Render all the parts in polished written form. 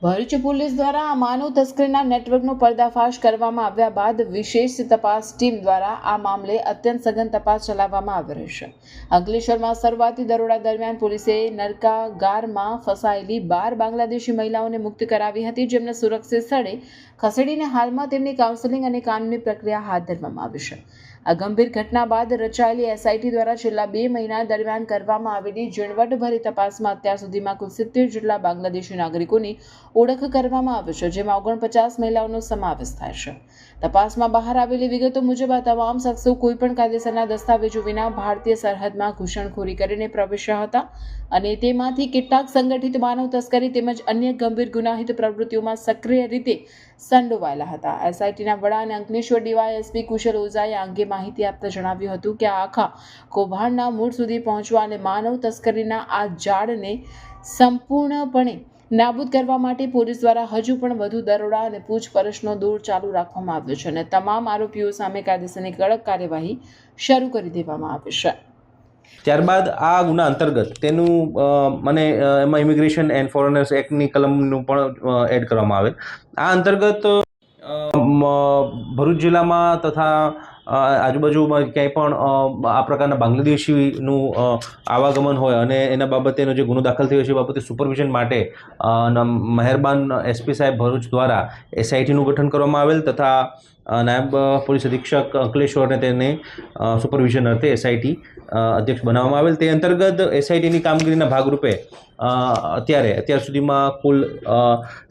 Bharuch police દ્વારા આ માનવ તસ્કરીના નેટવર્કનો પર્દાફાશ કરવામાં આવ્યા બાદ વિશેષ તપાસ ટીમ દ્વારા આ મામલે અત્યંત સઘન તપાસ ચલાવવામાં આવી રહી છે। અંકલેશ્વરમાં શરૂઆતી દરોડા દરમિયાન પોલીસે નરકાગારમાં ફસાયેલી 12 બાંગ્લાદેશી મહિલાઓને મુક્ત કરાવી હતી, જેમને સુરક્ષિત સ્થળે ખસેડીને હાલમાં તેમની કાઉન્સેલિંગ અને કાનૂની પ્રક્રિયા હાથ ધરવામાં આવી છે। આ ગંભીર ઘટના બાદ રચાયેલી એસઆઈટી દ્વારા છેલ્લા 2 મહિના દરમિયાન કરવામાં આવેલી ઝીણવટભરી તપાસમાં અત્યાર સુધીમાં કુલ 70 જેટલા બાંગ્લાદેશી નાગરિકોની ઓળખ કરવામાં આવી છે, જેમાં 49 મહિલાઓનો સમાવેશ થાય છે। તપાસમાં બહાર આવેલી વિગતો મુજબ આ તમામ શખ્સો કોઈપણ કાયદેસરના દસ્તાવેજો વિના ભારતીય સરહદમાં ઘૂસણખોરી કરીને પ્રવેશ્યા હતા અને તેમાંથી કેટલાક સંગઠિત માનવ તસ્કરી તેમજ અન્ય ગંભીર ગુનાહિત પ્રવૃત્તિઓમાં સક્રિય રીતે સંડોવાયેલા હતા। એસઆઈટીના વડા અને અંકલેશ્વર ડીવાયએસપી કુશલ ઓઝાએ આ અંગે માહિતી આપતા જણાવ્યું હતું કે આ આખા કૌભાંડના મૂળ સુધી પહોંચવા અને માનવ તસ્કરીના આ જાળને સંપૂર્ણપણે નાબૂદ કરવા માટે પોલીસ દ્વારા હજુ પણ વધુ દરોડા અને પૂછપરછનો દોર ચાલુ રાખવામાં આવ્યો છે અને તમામ આરોપીઓ સામે કાયદેસરની કડક કાર્યવાહી શરૂ કરી દેવામાં આવી છે। ત્યારબાદ આ ગુના અંતર્ગત તેનું મને એમાં ઇમિગ્રેશન એન્ડ ફોરેનર્સ એક્ટની કલમનું પણ એડ કરવામાં આવે। આ અંતર્ગત ભરૂચ જિલ્લામાં તથા આજુબાજુમાં ક્યાંય પણ આ પ્રકારના બાંગ્લાદેશીનું આવાગમન હોય અને એના બાબતેનો જે ગુનો દાખલ થયો છે એ બાબતે સુપરવિઝન માટે મહેરબાન એસપી સાહેબ ભરૂચ દ્વારા એસઆઈટીનું ગઠન કરવામાં આવેલ તથા નાયબ પોલીસ અધિક્ષક અંકલેશ્વરને તેને સુપરવિઝન અર્થે એસઆઈટી અધ્યક્ષ બનાવવામાં આવેલ। તે અંતર્ગત એસઆઈટીની કામગીરીના ભાગરૂપે અત્યાર સુધીમાં કુલ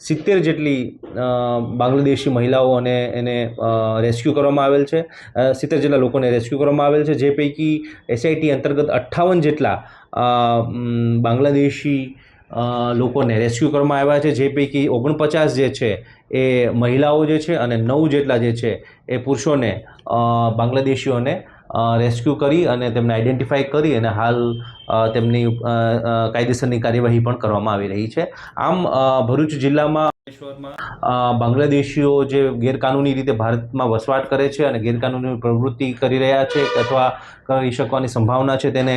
70 જેટલી બાંગ્લાદેશી મહિલાઓ અને એને રેસ્ક્યુ કરવામાં આવેલ છે। 70 જેટલા લોકોને રેસ્ક્યુ કરવામાં આવેલ છે, જે પૈકી એસઆઈટી અંતર્ગત 58 જેટલા બાંગ્લાદેશી લોકોને રેસ્ક્યુ કરવામાં આવ્યા છે, જે પૈકી 49 જે છે એ મહિલાઓ જે છે અને 9 જેટલા જે છે એ પુરુષોને બાંગ્લાદેશીઓને રેસ્ક્યુ કરી અને તેમને આઈડેન્ટિફાઈ કરી અને હાલ તેમની કાયદેસરની કાર્યવાહી પણ કરવામાં આવી રહી છે। આમ ભરૂચ જિલ્લામાં બાંગ્લાદેશીઓ જે ગેરકાનૂની રીતે ભારતમાં વસવાટ કરે છે અને ગેરકાનૂની પ્રવૃત્તિ કરી રહ્યા છે અથવા કરી શકવાની સંભાવના છે તેને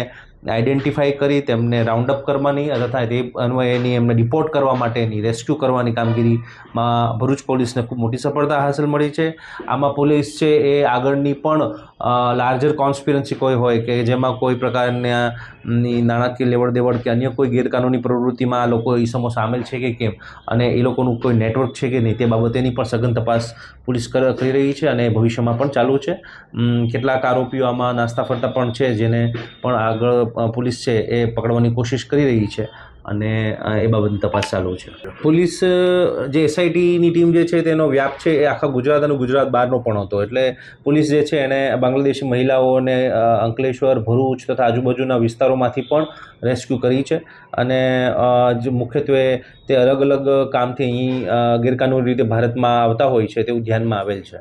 આઈડેન્ટિફાઈ કરી તેમને રાઉન્ડ અપ કરવાની તથા તે અન્વયેની એમને ડિપોર્ટ કરવા માટેની રેસ્ક્યુ કરવાની કામગીરીમાં ભરૂચ પોલીસને ખૂબ મોટી સફળતા હાંસલ મળી છે। આમાં પોલીસ છે એ આગળની પણ લાર્જર કોન્સ્પિરન્સી કોઈ હોય કે જેમાં કોઈ પ્રકારના નાણાકીય લેવડ દેવડ કે અન્ય કોઈ ગેરકાનૂની પ્રવૃત્તિમાં આ લોકો ઈસમો સામેલ છે કે કેમ અને એ લોકોનું કોઈ નેટવર્ક છે કે નહીં તે બાબતેની પણ સઘન તપાસ પોલીસ કરી રહી છે અને ભવિષ્યમાં પણ ચાલુ છે। કેટલાક આરોપીઓ આમાં નાસ્તા ફરતા પણ છે, જેને પણ આગળ પોલીસ છે એ પકડવાની કોશિશ કરી રહી છે અને એ બાબતની તપાસ ચાલુ છે। પોલીસ જે એસઆઈટીની ટીમ જે છે તેનો વ્યાપ છે એ આખા ગુજરાત અને ગુજરાત બહારનો પણ હતો, એટલે પોલીસ જે છે એને બાંગ્લાદેશી મહિલાઓને અંકલેશ્વર, ભરૂચ તથા આજુબાજુના વિસ્તારોમાંથી પણ રેસ્ક્યુ કરી છે અને જે મુખ્યત્વે તે અલગ અલગ કામથી અહીં ગેરકાનૂની રીતે ભારતમાં આવતા હોય છે તેવું ધ્યાનમાં આવેલ છે।